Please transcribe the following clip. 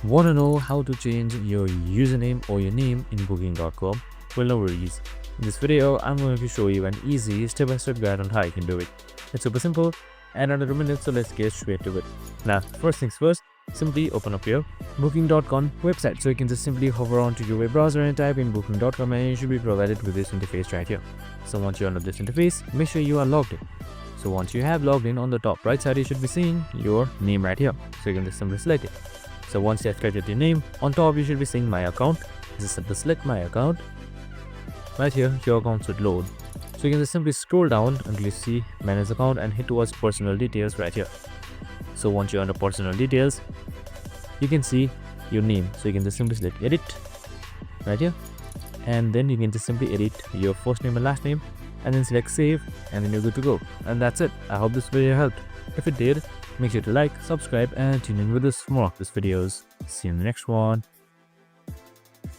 Want to know how to change your username or your name in booking.com? Well, no worries. In this video, I'm going to show you an easy step-by-step guide on how you can do it. It's super simple and under a minute, so let's get straight to it. Now, first things first, simply open up your booking.com website. So you can just simply hover onto your web browser and type in booking.com and you should be provided with this interface right here. So once you're on this interface, make sure you are logged in. So once you have logged in, on the top right side, you should be seeing your name right here. So you can just simply select it. So once you have created your name, on top you should be seeing my account. Just simply select my account. Right here, your account should load. So you can just simply scroll down until you see manage account and hit towards personal details right here. So once you're under personal details, you can see your name. So you can just simply select edit right here. And then you can just simply edit your first name and last name and then select save and then you're good to go. And that's it. I hope this video helped. If it did, make sure to like, subscribe and tune in with us for more of these videos. See you in the next one.